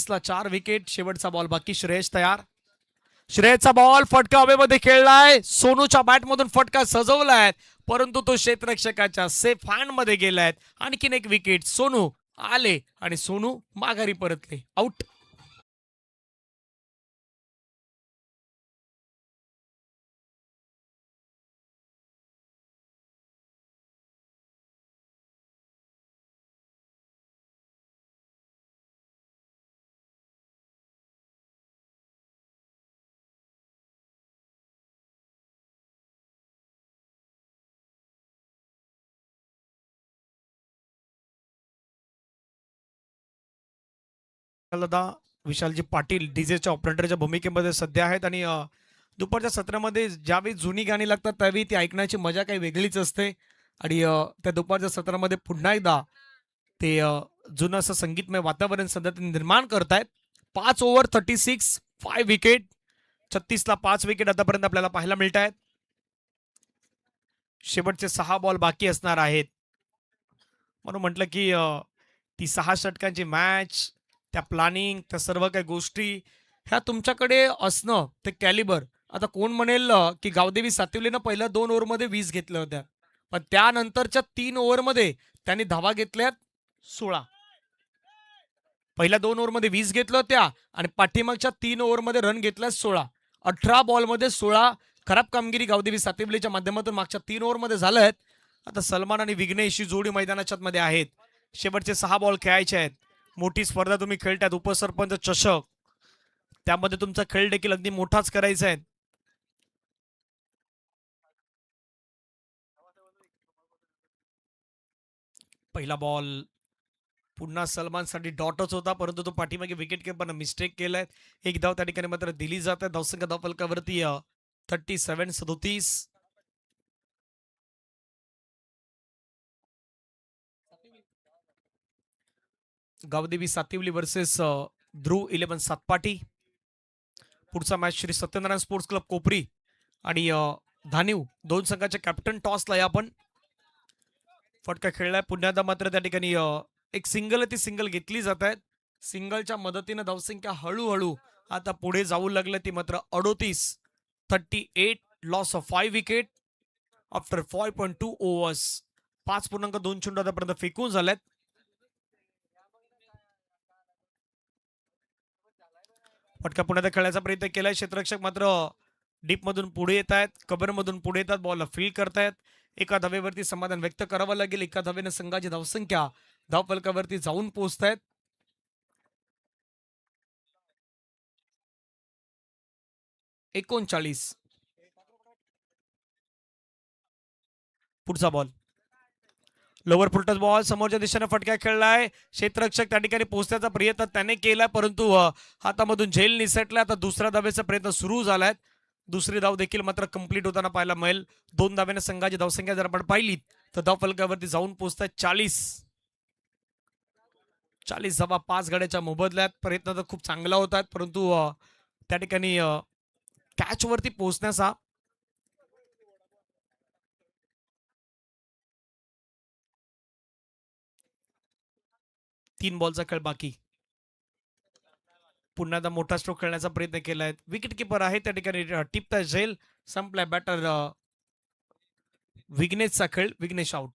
ला 4 विकेट. शेवटचा बॉल बाकी. श्रेयस तयार. श्रेयसचा बॉल फटका हवेमध्ये खेळलाय. सोनूच्या बॅटमधून फटका सजवलाय परंतु तो क्षेत्ररक्षकाच्या सेफ हँड मध्ये गेलाय. आणखीन एक विकेट. सोनू आले आणि सोनू माघारी परतले. आउट. दादा विशालजी पाटील डीजेच्या ऑपरेटरच्या भूमिकेमध्ये सध्या आहेत आणि दुपारच्या सत्रामध्ये ज्यावेळी जुनी गाणी लागतात त्यावेळी ती ऐकण्याची मजा काही वेगळीच असते आणि त्या दुपारच्या सत्रामध्ये पुन्हा एकदा ते जुनं असं संगीतमय वातावरण सध्या ते निर्माण करतायत. 5 ओव्हर 36 5 विकेट 36ला 5 विकेट आतापर्यंत आपल्याला पाहायला मिळत आहेत. शेवटचे 6 बॉल बाकी असणार आहेत. म्हणून म्हटलं की ती 6 षटकांची मॅच, त्या प्लॅनिंग, त्या सर्व काही गोष्टी ह्या तुमच्याकडे असणं ते कॅलिबर. आता कोण म्हणेल की गावदेवी सातिवलेनं पहिल्या 2 ओव्हरमध्ये 20 घेतल्या होत्या. पण त्यानंतरच्या 3 ओव्हरमध्ये त्यांनी धावा घेतल्यात 16. पहिल्या 2 ओव्हरमध्ये 20 घेतल्या होत्या आणि पाठीमागच्या 3 ओव्हरमध्ये रन घेतल्या 16. 18 बॉलमध्ये 16 खराब कामगिरी गावदेवी सातिवलीच्या माध्यमातून मागच्या 3 ओव्हरमध्ये झाल्यात. आता सलमान आणि विघ्नेश ही जोडी मैदानाच्या मध्ये आहेत. शेवटचे 6 बॉल खेळायचे आहेत. मोठी स्पर्धा तुम्ही खेळतायत, उपसरपंच चषक. त्यामध्ये तुमचा खेळ देखील अगदी मोठाच करायचा आहे. पहिला बॉल पुन्हा सलमानसाठी डॉटच होता, परंतु तो पाठीमागे विकेट किपरनं मिस्टेक केलाय. एक धाव त्या ठिकाणी मात्र दिली जाते. धावसंख्या धावफलकावरती 37-37. गावदेवी सातिवली वर्सेस ध्रुव 11 सातपाटी. पुढचा match Shri Satyanarayan sports club Kopari आणि धानिव दोन संघाच्या कॅप्टन टॉसला आपण फटका खेळलाय. पुन्हा एकदा मात्र त्या ठिकाणी एक सिंगल ती सिंगल घेतली जात आहेत. सिंगलच्या मदतीनं धावसंख्या हळूहळू आता पुढे जाऊ लागले. ती मात्र 38-38. Loss of 5 wicket after 5.2 overs. 5.2 चेंडू आतापर्यंत फेकून झाल्यात. फटका पुन्हा खेळण्याचा प्रयत्न केलाय. क्षेत्ररक्षक मात्र डीप मधून पुढे येत आहेत, कबर मधून पुढे येतात, बॉलला फील्ड करतायत. एका धावेवरती समाधान व्यक्त करावं लागेल. एका धावेनं संघाची धावसंख्या धावफलकावरती जाऊन पोहोचतायत. 39. पुढचा बॉल लोवर फुलटच बॉल समोरच्या दिशेने फटका खेळलाय. क्षेत्ररक्षक त्या ठिकाणी पोहोचण्याचा प्रयत्न त्याने केलाय, परंतु हातामधून झेल निसटला. आता दुसऱ्या धावेचा प्रयत्न सुरू झालाय. दुसरी धाव देखील मात्र कंप्लीट होताना पाहायला मिळेल. 2 धावेने संघाची धावसंख्या जर आपण पाहिली तर धाव फलकावरती जाऊन पोहोचतात 40. 40 धावा 5 गड्याच्या मोबदल्यात. प्रयत्न तर खूप चांगला होतात, परंतु त्या ठिकाणी कॅच वरती पोहोचण्याचा 3 बॉलचा खेळ बाकी. पुन्हा एकदा मोठा स्ट्रोक खेळण्याचा प्रयत्न केलाय. विकेट किपर आहे त्या ठिकाणी टिपता झेल संपलाय. बॅटर विघ्नेशचा खेळ. विघ्नेश आउट.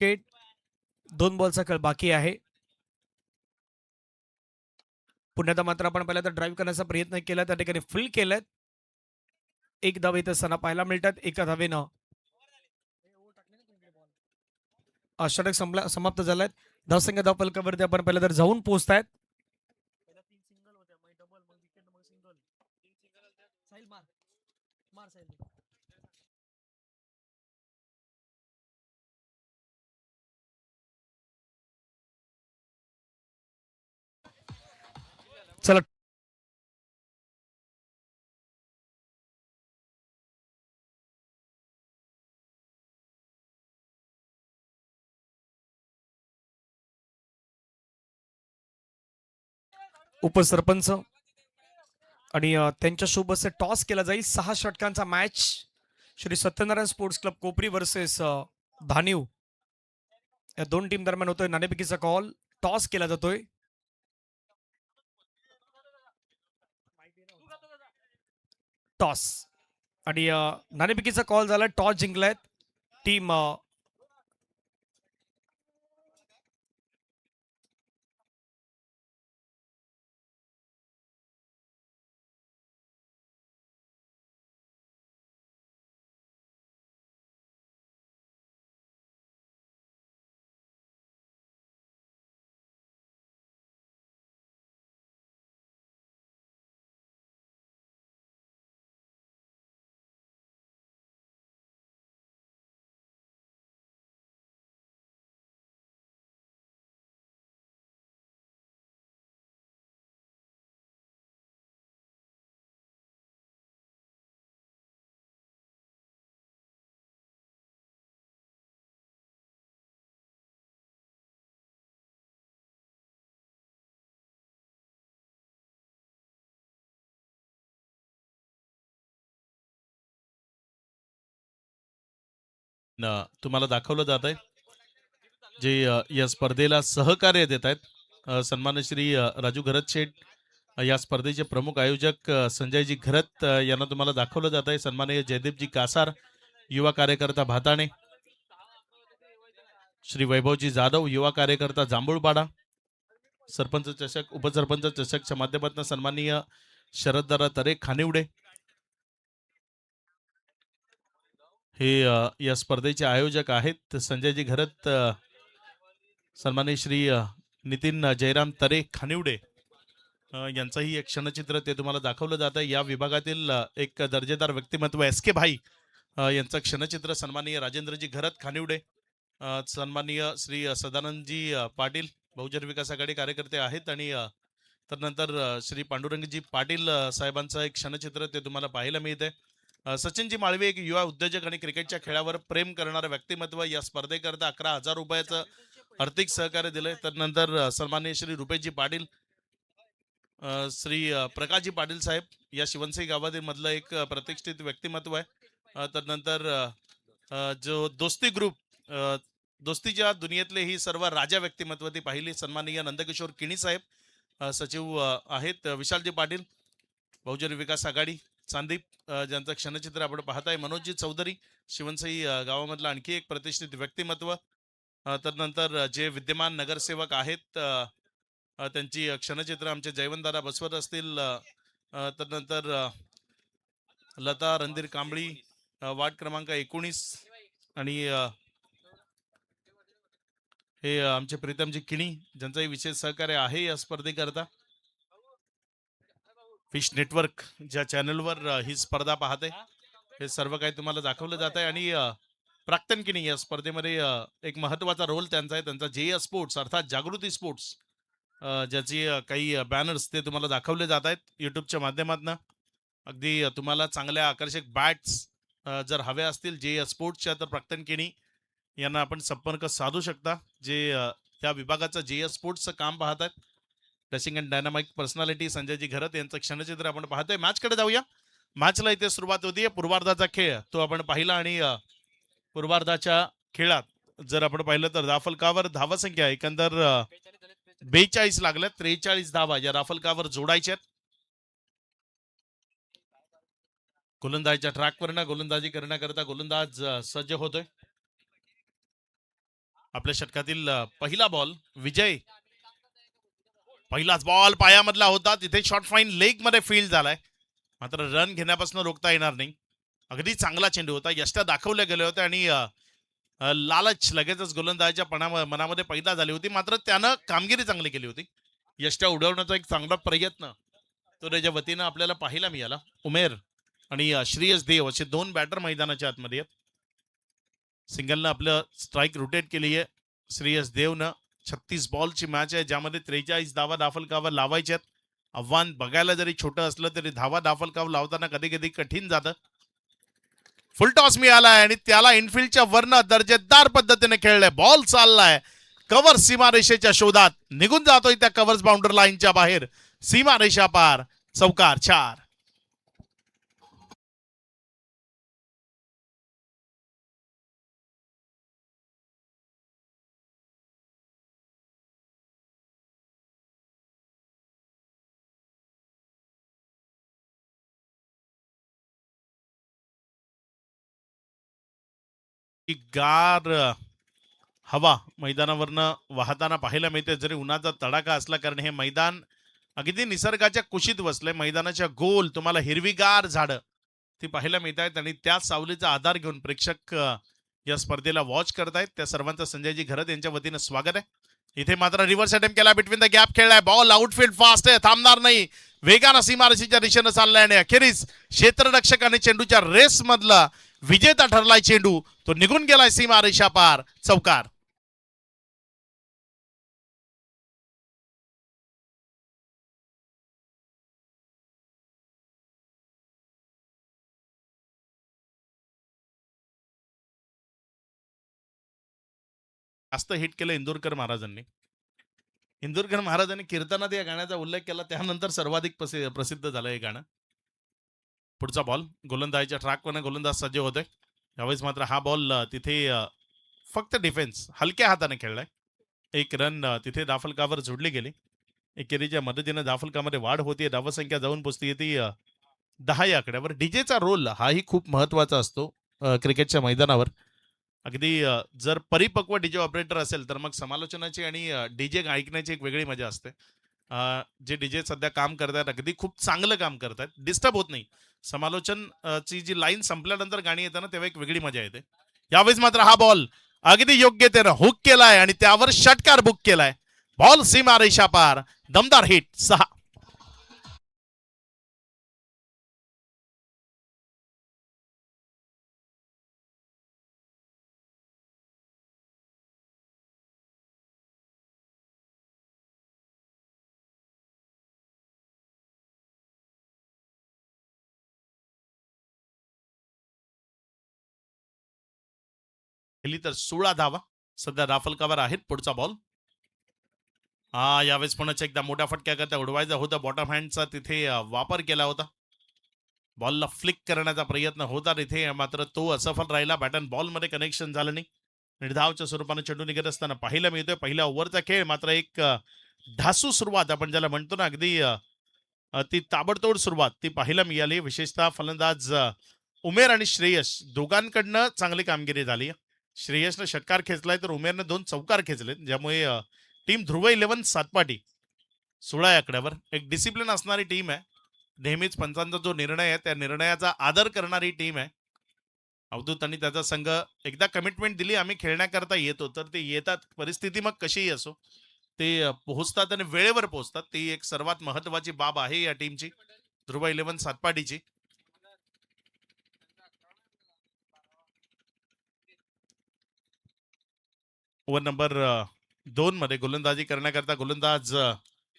विकेट 2 बॉलचा खेळ बाकी आहे. पुन्हा मात्र आपण पहिल्यांदा ड्राईव्ह करण्याचा प्रयत्न केला, त्या ठिकाणी फील्ड केलं. एक धाव इथे सना पाहायला मिळतात. एका धावेनं षटक समाप्त झालाय. धावसंख्या धाव फलकावरती आपण पहिल्यांदा जाऊन पोहोचतायत. चला उपसरपंच आणि त्यांच्या सोबत टॉस केला जाईल. 6 षटकांचा match Shri Satyanarayan sports club Kopari versus Dhaniv या दोन टीम दरम्यान होतोय. नाणेफेकीचा कॉल. टॉस केला जातोय. टॉस आणि नाणेफेकीचा कॉल झाला. टॉस जिंकलाय टीम तुम्हाला दाखवलं जात आहे जे या स्पर्धेला सहकार्य देत आहेत. सन्मान्य श्री राजू घरत शेठ या स्पर्धेचे प्रमुख आयोजक संजयजी घरत यांना तुम्हाला दाखवलं जात आहे. सन्माननीय जयदीपजी कासार युवा कार्यकर्ता भाताणे, श्री वैभवजी जाधव युवा कार्यकर्ता जांभूळपाडा, सरपंच चषक उपसरपंच चषकच्या माध्यमातून सन्माननीय शरददादा तरे खानिवडे हे या स्पर्धेचे आयोजक आहेत. संजयजी घरत, सन्माननीय श्री नितीन जयराम तरे खानिवडे यांचंही एक क्षणचित्र ते तुम्हाला दाखवलं जातं. या विभागातील एक दर्जेदार व्यक्तिमत्व एस के भाई यांचं क्षणचित्र सन्माननीय राजेंद्रजी घरत खानिवडे, सन्माननीय श्री सदानंदजी पाटील बहुजन विकास आघाडी कार्यकर्ते आहेत आणि त्यानंतर श्री पांडुरंगजी पाटील साहेबांचं एक क्षणचित्र ते तुम्हाला पाहायला मिळते. सचिनजी माळवे एक युवा उद्योजक आणि क्रिकेटच्या खेळावर प्रेम करणारं व्यक्तिमत्व या स्पर्धेकरता 11,000 रुपयाचं आर्थिक सहकार्य दिलंय. त्यानंतर सन्माननीय श्री रुपेशजी पाटील, श्री प्रकाशजी पाटील साहेब या शिवनसाई गावातील मधलं एक प्रतिष्ठित व्यक्तिमत्व आहे. त्यानंतर जो दोस्ती ग्रुप, दोस्तीच्या दुनियेतले ही सर्व राजा व्यक्तिमत्व ती पाहिली. सन्माननीय नंदकिशोर किणी साहेब सचिव आहेत. विशालजी पाटील बहुजन विकास आघाडी चांदीप ज्यांचं क्षणचित्र आपण पाहताय. मनोजजी चौधरी शिवनसाई गावामधलं आणखी एक प्रतिष्ठित व्यक्तिमत्व. त्यानंतर जे विद्यमान नगरसेवक आहेत त्यांची क्षणचित्र आमचे जयवंतदादा बसवत असतील. त्यानंतर लता रणधीर कांबळी वार्ड क्रमांक 19 आणि हे आमचे प्रीतमजी किणी ज्यांचाही विशेष सहकार्य आहे या स्पर्धेकरता. फिश नेटवर्क ज्या चॅनलवर ही स्पर्धा पाहते हे सर्व काही तुम्हाला दाखवलं जात आहे. आणि प्राक्तन किणी या स्पर्धेमध्ये एक महत्वाचा रोल त्यांचा आहे. त्यांचा जे स्पोर्ट्स अर्थात जागृती स्पोर्ट्स ज्याची काही बॅनर्स ते तुम्हाला दाखवले जात आहेत युट्यूबच्या माध्यमातून. अगदी तुम्हाला चांगल्या आकर्षक बॅट्स जर हव्या असतील जे स्पोर्ट्सच्या तर प्राक्तन किणी यांना आपण संपर्क साधू शकता, जे त्या विभागाचं जे स्पोर्ट्सचं काम पाहतात. Dressing and dynamic personality Sanjayji घरत यांचं क्षणचित्र आपण पाहतोय. मॅचकडे जाऊया. मॅचला इथे सुरुवात होतीये. पूर्वार्धाचा खेळ तो आपण पाहिला आणि पूर्वार्धाच्या खेळात जर आपण पाहिलं तर राफलकावर धावसंख्या एकंदर 42 लागल्या. 43 धावा या राफलकावर जोडायच्यात. गोलंदाजीच्या ट्रॅकवर गोलंदाजी करण्याकरता गोलंदाज सज्ज होतोय. आपल्या षटकातील पहिला बॉल विजय, पहिलाच बॉल पायामधला होता. तिथे शॉर्ट फाईन लेग मध्ये फील्ड झालाय, मात्र रन घेण्यापासून रोखता येणार नाही. अगदी चांगला चेंडू होता. यष्ट्या दाखवल्या गेल्या होत्या आणि लालच लगेचच गोलंदाजाच्या मनामध्ये पैदा झाली होती, मात्र त्यानं कामगिरी चांगली केली होती. यष्ट्या उडवण्याचा एक चांगला प्रयत्न तो त्याच्या वतीनं आपल्याला पाहायला मिळाला. उमेर आणि श्रेयस देव असे दोन बॅटर मैदानाच्या आतमध्ये आहेत. सिंगलनं आपलं स्ट्राईक रोटेट केली आहे श्रेयस देवनं. 36 बॉलची मॅच आहे ज्यामध्ये 43 धावा दाफलकावर लावायच्यात. आव्हान बघायला जरी छोटं असलं तरी धावा दाफलकावर लावताना कधी कधी कठीण जातं. फुल टॉस मिळालाय आणि त्याला इनफिल्डच्या वरनं दर्जेदार पद्धतीने खेळलाय. बॉल चाललाय कव्हर सीमारेषेच्या शोधात, निघून जातोय त्या कव्हर्स बाउंडर लाईनच्या बाहेर. सीमारेषा पार, चौकार 4. की गार हवा मैदानावरनं वाहताना पाहायला मिळते. जरी उन्हाचा तडाखा असला कारण हे मैदान अगदी निसर्गाच्या कुशीत बसलंय. मैदानाच्या गोल तुम्हाला हिरवीगार झाडं ती पाहायला मिळत आहेत आणि त्या सावलीचा आधार घेऊन प्रेक्षक या स्पर्धेला वॉच करतायत. त्या सर्वांचं संजयजी घरत यांच्या वतीनं स्वागत आहे. इथे मात्र रिव्हर्स अटेम्प्ट केला, बिटवीन द गॅप खेळलाय, बॉल आउटफील्ड फास्ट आहे, थांबणार नाही, वेगानं सीमारेषेच्या दिशेनं चाललाय आणि अखेरीस क्षेत्ररक्षक आणि चेंडूच्या रेस मधला विजेता ठरलाय चेंडू. तो निघून गेलाय सीमारेषा पार, चौकार. जास्त हिट केलं इंदोरकर महाराजांनी. इंदोरकर महाराजांनी कीर्तनात या गाण्याचा उल्लेख केला, त्यानंतर सर्वाधिक प्रसिद्ध झालं हे गाणं. पुढचा बॉल गोलंदाजीच्या ट्रॅकवर गोलंदाज सज्ज होतोय. यावेळेस मात्र हा बॉल तिथे फक्त डिफेन्स हलक्या हाताने खेळलाय. एक रन तिथे धाफलकावर जोडली गेली. एकेरीच्या मदतीने धाफलकामध्ये वाढ होती, धावसंख्या जाऊन पोचती ती 10 या आकड्यावर. डीजेचा रोल हाही खूप महत्वाचा असतो क्रिकेटच्या मैदानावर. अगदी जर परिपक्व डीजे ऑपरेटर असेल तर मग समालोचनाची आणि डीजे ऐकण्याची एक वेगळी मजा असते. जे डीजे सध्या काम करतात अगदी खूप चांगलं काम करतात, डिस्टर्ब होत नाही. समालोचन ची जी लाईन संपल्यानंतर गाणी येताना तेव्हा एक वेगळी मजा येते. यावेळेस मात्र हा बॉल अगदी योग्यतेनं हुक केलाय आणि त्यावर षटकार बुक केलाय. बॉल सीमा रेषा पार, दमदार हिट, 6. केली तर 16 धावा सध्या राफलकावर आहेत. पुढचा बॉल यावेळेस पुन्हा एकदा मोठ्या फटक्याकरता उडवायचा होता. बॉटम हँडचा तिथे वापर केला होता. बॉलला फ्लिक करण्याचा प्रयत्न होता तिथे, मात्र तो असफल राहिला. बॅटन बॉल मध्ये कनेक्शन झालं नाही. निर्धावच्या स्वरूपाने चेंडू निघत असताना पाहायला मिळतोय. पहिल्या ओव्हरचा खेळ मात्र एक ढासू सुरुवात आपण ज्याला म्हणतो ना, अगदी ती ताबडतोड सुरुवात ती पाहायला मिळाली. विशेषतः फलंदाज उमेर आणि श्रेयस दोघांकडनं चांगली कामगिरी झाली. श्रेयसनं षटकार खेचलाय तर उमेरनं 2 चौकार खेचले, ज्यामुळे टीम ध्रुव 11 सातपाटी 16 या आकड्यावर. एक डिसिप्लिन असणारी टीम आहे. नेहमीच पंचांचा जो निर्णय आहे त्या निर्णयाचा आदर करणारी टीम आहे. अवधूत आणि त्याचा संघ एकदा कमिटमेंट दिली, आम्ही खेळण्याकरता येतो, तर ते येतात. परिस्थिती मग कशीही असो ते पोहोचतात आणि वेळेवर पोहोचतात. ती एक सर्वात महत्वाची बाब आहे या टीमची, ध्रुव 11 सातपाटीची. ओव्हर नंबर 2 मध्ये गोलंदाजी करण्याकरता गोलंदाज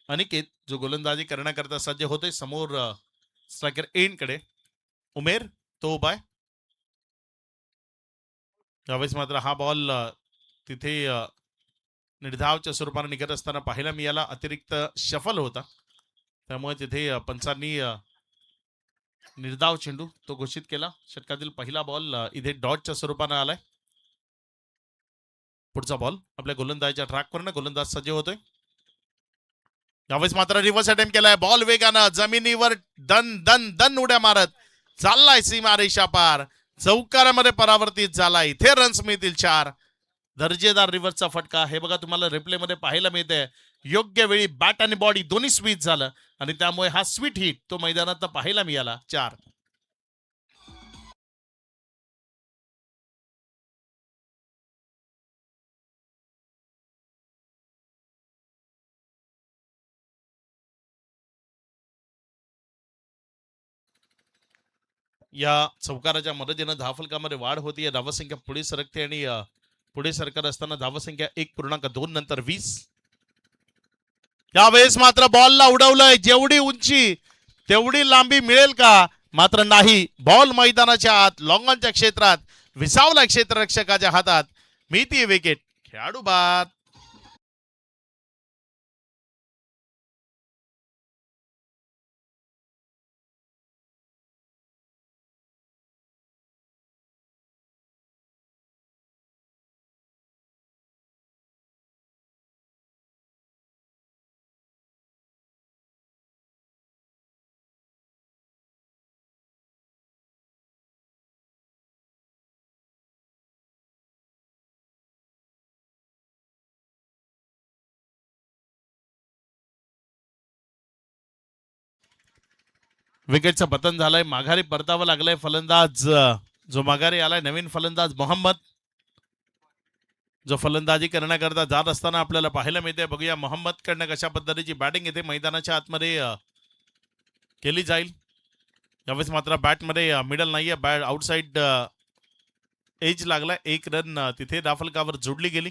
अनिकेत जो गोलंदाजी करण्याकरता सज्ज होते. समोर स्ट्रायकर एन कडे उमेर तो उपाय. यावेळेस मात्र हा बॉल तिथे निर्धावच्या स्वरूपाने निघत असताना पाहायला मिळाला. अतिरिक्त शफल होता, त्यामुळे तिथे पंचांनी निर्धाव चेंडू तो घोषित केला. षटकातील पहिला बॉल इथे डॉटच्या स्वरूपाने आलाय. पुढचा बॉल आपल्या गोलंदाजीच्या ट्रॅकवर गोलंदाज सज्ज होतोय. यावेळेस मात्र रिव्हर्स अटेम्प्ट केलाय. बॉल वेगानं जमिनीवर दन दन दन उड्या मारत चाललाय सीमारेषा पार, चौकारामध्ये परावर्तित झाला. इथे रन्स मिळतील 4. दर्जेदार रिव्हर्सचा फटका हे बघा तुम्हाला रिप्ले मध्ये पाहायला मिळते. योग्य वेळी बॅट आणि बॉडी दोन्ही स्वीच झालं आणि त्यामुळे हा स्वीट हिट तो मैदानात पाहायला मिळाला. 4. या चौकाराच्या मदतीनं धावफलकामध्ये वाढ होती. धावसंख्या पुढे सरकते आणि पुढे सरकत असताना धावसंख्या 1.2 नंतर 20. यावेळेस मात्र बॉलला उडवलंय. जेवढी उंची तेवढी लांबी मिळेल का, मात्र नाही. बॉल मैदानाच्या आत लॉंगॉनच्या क्षेत्रात विसावला क्षेत्ररक्षकाच्या हातात. मिळती विकेट, खेळाडू बाद. विकेटचं पतन झालंय. माघारी परतावं लागलंय फलंदाज जो माघारी आलाय नवीन फलंदाज मोहम्मद, जो फलंदाजी करण्याकरता जात असताना आपल्याला पाहायला मिळते. बघूया मोहम्मद कडनं कशा पद्धतीची बॅटिंग येते. मैदानाच्या आतमध्ये केली जाईल. यावेळेस मात्र बॅटमध्ये मिडल नाहीये, बॅट आउटसाइड एज लागलाय. एक रन तिथे दाफलकावर जोडली गेली.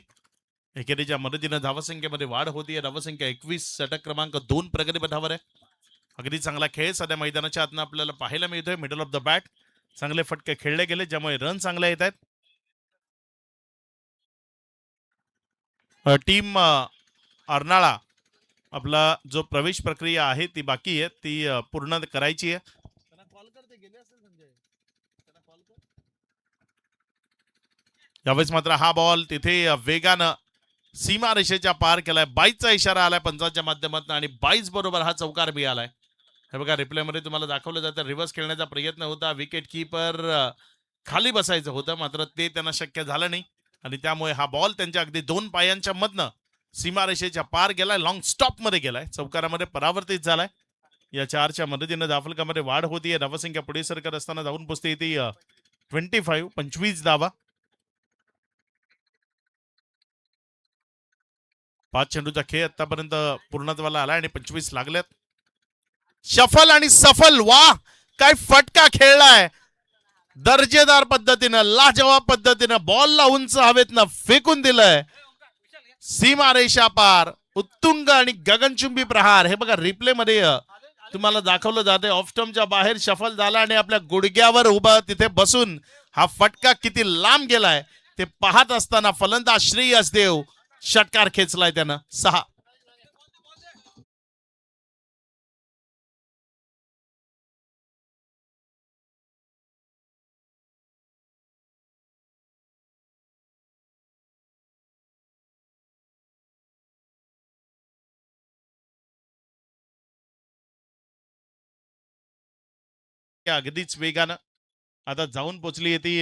एकेरीच्या मदतीनं धावसंख्येमध्ये वाढ होतीये. धावसंख्या 21, षटक क्रमांक 2 प्रगतीपथावर आहे. अगदी चांगला खेळ सध्या मैदानाच्या आतनं आपल्याला पाहायला मिळतोय. मिडल ऑफ द बॅट चांगले फटके खेळले गेले, ज्यामुळे रन चांगले येत आहेत. टीम अर्नाळा आपला जो प्रवेश प्रक्रिया आहे ती बाकी आहे, ती पूर्ण करायची आहे. यावेळेस मात्र हा बॉल तिथे वेगानं सीमा रेषेच्या पार केलाय. 22चा इशारा आलाय पंचांच्या माध्यमातून आणि 22 बरोबर हा चौकार मिळालाय. हे बघा रिप्लेमध्ये तुम्हाला दाखवलं जातं. रिव्हर्स खेळण्याचा प्रयत्न होता. विकेट किपर खाली बसायचं होतं, मात्र ते त्यांना शक्य झालं नाही आणि त्यामुळे हा बॉल त्यांच्या अगदी 2 पायांच्या मधनं सीमारेषेच्या पार गेलाय. लॉंग स्टॉप मध्ये गेलाय. चौकारामध्ये परावर्तित झालाय. या 4च्या मदतीनं दाफलकामध्ये वाढ होतीये. धावसंख्या पुढे सरकत असताना जाऊन पोचते येते 25 धावा. 5 चेंडूचा खेळ आतापर्यंत पूर्णत्वाला आलाय आणि 25 लागल्यात. शफल आणि सफल, वा काय फटका खेळलाय. दर्जेदार पद्धतीनं, लाजवाब पद्धतीनं बॉलला उंच हवेतनं फेकून दिलंय. सीमारेषा पार उत्तुंग आणि गगनचुंबी प्रहार. हे बघा रिप्ले मध्ये तुम्हाला दाखवलं जाते. ऑफ स्टंपच्या बाहेर शफल झाला आणि आपल्या गुडघ्यावर उभा तिथे बसून हा फटका किती लांब गेलाय ते पाहत असताना फलंदाज श्रेयस देव षटकार खेचलाय त्यानं. 6. अगदीच वेगानं आता जाऊन पोचली ती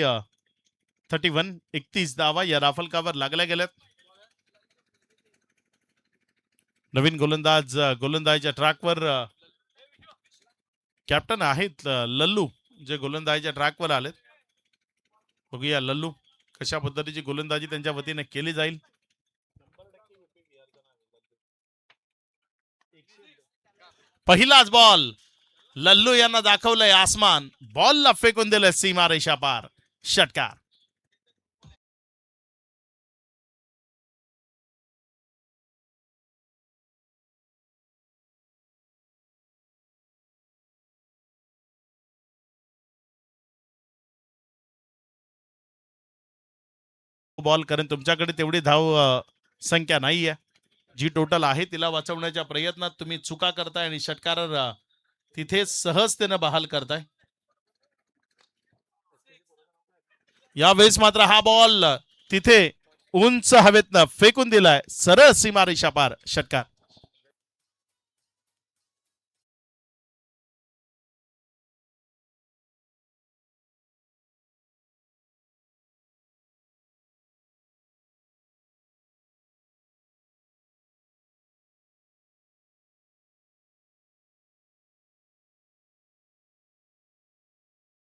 31 धावा या राफलकावर लागल्या गेल्यात. नवीन गोलंदाज गोलंदाजीच्या ट्रॅकवर कॅप्टन आहेत लल्लू, जे गोलंदाजीच्या ट्रॅकवर आलेत. बघूया लल्लू कशा पद्धतीची गोलंदाजी त्यांच्या वतीने केली जाईल. पहिलाच बॉल लल्लू यांना दाखवलंय आसमान. बॉलला फेकून दिलं सीमारेषा पार. षटकार. बॉल कारण तुमच्याकडे तेवढी धाव संख्या नाहीये. जी टोटल आहे तिला वाचवण्याच्या प्रयत्नात तुम्ही चुका करताय आणि षटकार तिथे सहजतेनं बहाल करताय. यावेळेस मात्र हा बॉल तिथे उंच हवेतनं फेकून दिलाय सरळ सीमारेषा पार. षटकार.